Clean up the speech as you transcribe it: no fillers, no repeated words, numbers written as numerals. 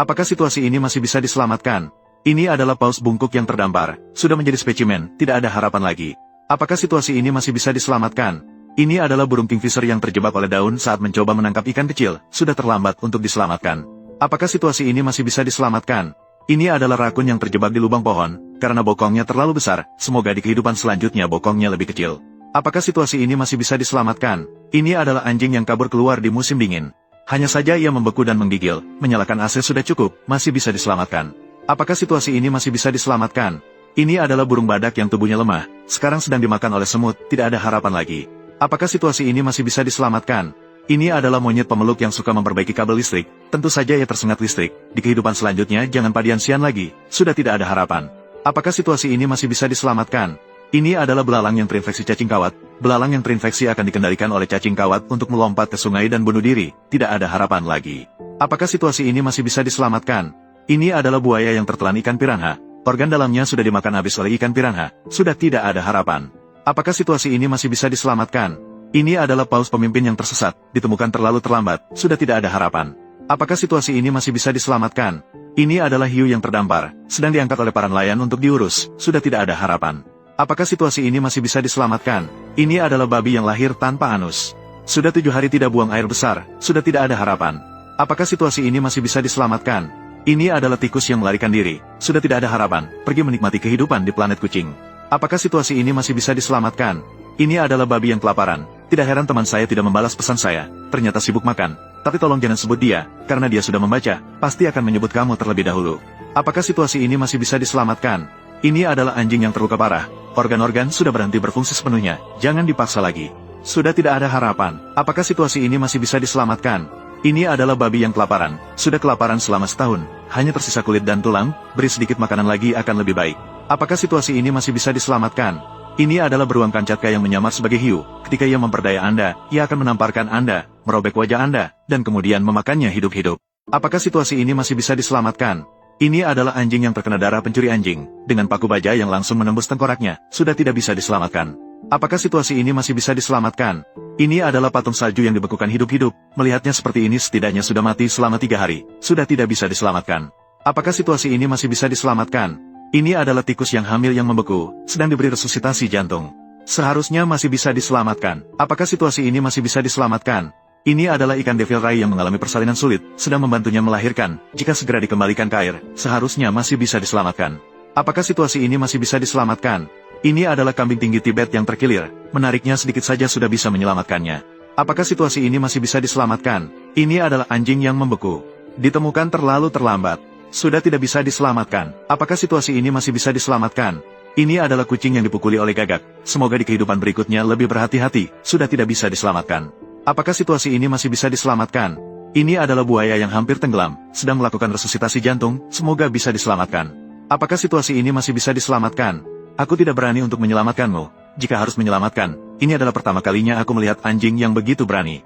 Apakah situasi ini masih bisa diselamatkan? Ini adalah paus bungkuk yang terdampar, sudah menjadi spesimen, tidak ada harapan lagi. Apakah situasi ini masih bisa diselamatkan? Ini adalah burung kingfisher yang terjebak oleh daun saat mencoba menangkap ikan kecil, sudah terlambat untuk diselamatkan. Apakah situasi ini masih bisa diselamatkan? Ini adalah rakun yang terjebak di lubang pohon, karena bokongnya terlalu besar, semoga di kehidupan selanjutnya bokongnya lebih kecil. Apakah situasi ini masih bisa diselamatkan? Ini adalah anjing yang kabur keluar di musim dingin. Hanya saja ia membeku dan menggigil, menyalakan AC sudah cukup, masih bisa diselamatkan. Apakah situasi ini masih bisa diselamatkan? Ini adalah burung badak yang tubuhnya lemah, sekarang sedang dimakan oleh semut, tidak ada harapan lagi. Apakah situasi ini masih bisa diselamatkan? Ini adalah monyet pemeluk yang suka memperbaiki kabel listrik, tentu saja ia tersengat listrik, di kehidupan selanjutnya jangan padian sian lagi, sudah tidak ada harapan. Apakah situasi ini masih bisa diselamatkan? Ini adalah belalang yang terinfeksi cacing kawat. Belalang yang terinfeksi akan dikendalikan oleh cacing kawat untuk melompat ke sungai dan bunuh diri. Tidak ada harapan lagi. Apakah situasi ini masih bisa diselamatkan? Ini adalah buaya yang tertelan ikan piranha. Organ dalamnya sudah dimakan habis oleh ikan piranha. Sudah tidak ada harapan. Apakah situasi ini masih bisa diselamatkan? Ini adalah paus pemimpin yang tersesat. Ditemukan terlalu terlambat. Sudah tidak ada harapan. Apakah situasi ini masih bisa diselamatkan? Ini adalah hiu yang terdampar. Sedang diangkat oleh para nelayan untuk diurus. Sudah tidak ada harapan. Apakah situasi ini masih bisa diselamatkan? Ini adalah babi yang lahir tanpa anus. Sudah 7 hari tidak buang air besar, sudah tidak ada harapan. Apakah situasi ini masih bisa diselamatkan? Ini adalah tikus yang melarikan diri, sudah tidak ada harapan, pergi menikmati kehidupan di planet kucing. Apakah situasi ini masih bisa diselamatkan? Ini adalah babi yang kelaparan. Tidak heran teman saya tidak membalas pesan saya, ternyata sibuk makan. Tapi tolong jangan sebut dia, karena dia sudah membaca, pasti akan menyebut kamu terlebih dahulu. Apakah situasi ini masih bisa diselamatkan? Ini adalah anjing yang terluka parah. Organ-organ sudah berhenti berfungsi sepenuhnya, jangan dipaksa lagi. Sudah tidak ada harapan. Apakah situasi ini masih bisa diselamatkan? Ini adalah babi yang kelaparan. Sudah kelaparan selama setahun, hanya tersisa kulit dan tulang, beri sedikit makanan lagi akan lebih baik. Apakah situasi ini masih bisa diselamatkan? Ini adalah beruang Kamchatka yang menyamar sebagai hiu. Ketika ia memperdaya Anda, ia akan menamparkan Anda, merobek wajah Anda, dan kemudian memakannya hidup-hidup. Apakah situasi ini masih bisa diselamatkan? Ini adalah anjing yang terkena darah pencuri anjing, dengan paku baja yang langsung menembus tengkoraknya, sudah tidak bisa diselamatkan. Apakah situasi ini masih bisa diselamatkan? Ini adalah patung salju yang dibekukan hidup-hidup, melihatnya seperti ini setidaknya sudah mati selama 3 hari, sudah tidak bisa diselamatkan. Apakah situasi ini masih bisa diselamatkan? Ini adalah tikus yang hamil yang membeku, sedang diberi resusitasi jantung. Seharusnya masih bisa diselamatkan. Apakah situasi ini masih bisa diselamatkan? Ini adalah ikan devil ray yang mengalami persalinan sulit, sedang membantunya melahirkan. Jika segera dikembalikan ke air, seharusnya masih bisa diselamatkan. Apakah situasi ini masih bisa diselamatkan? Ini adalah kambing tinggi Tibet yang terkilir, menariknya sedikit saja sudah bisa menyelamatkannya. Apakah situasi ini masih bisa diselamatkan? Ini adalah anjing yang membeku. Ditemukan terlalu terlambat. Sudah tidak bisa diselamatkan. Apakah situasi ini masih bisa diselamatkan? Ini adalah kucing yang dipukuli oleh gagak. Semoga di kehidupan berikutnya lebih berhati-hati, sudah tidak bisa diselamatkan. Apakah situasi ini masih bisa diselamatkan? Ini adalah buaya yang hampir tenggelam, sedang melakukan resusitasi jantung, semoga bisa diselamatkan. Apakah situasi ini masih bisa diselamatkan? Aku tidak berani untuk menyelamatkanmu. Jika harus menyelamatkan, ini adalah pertama kalinya aku melihat anjing yang begitu berani.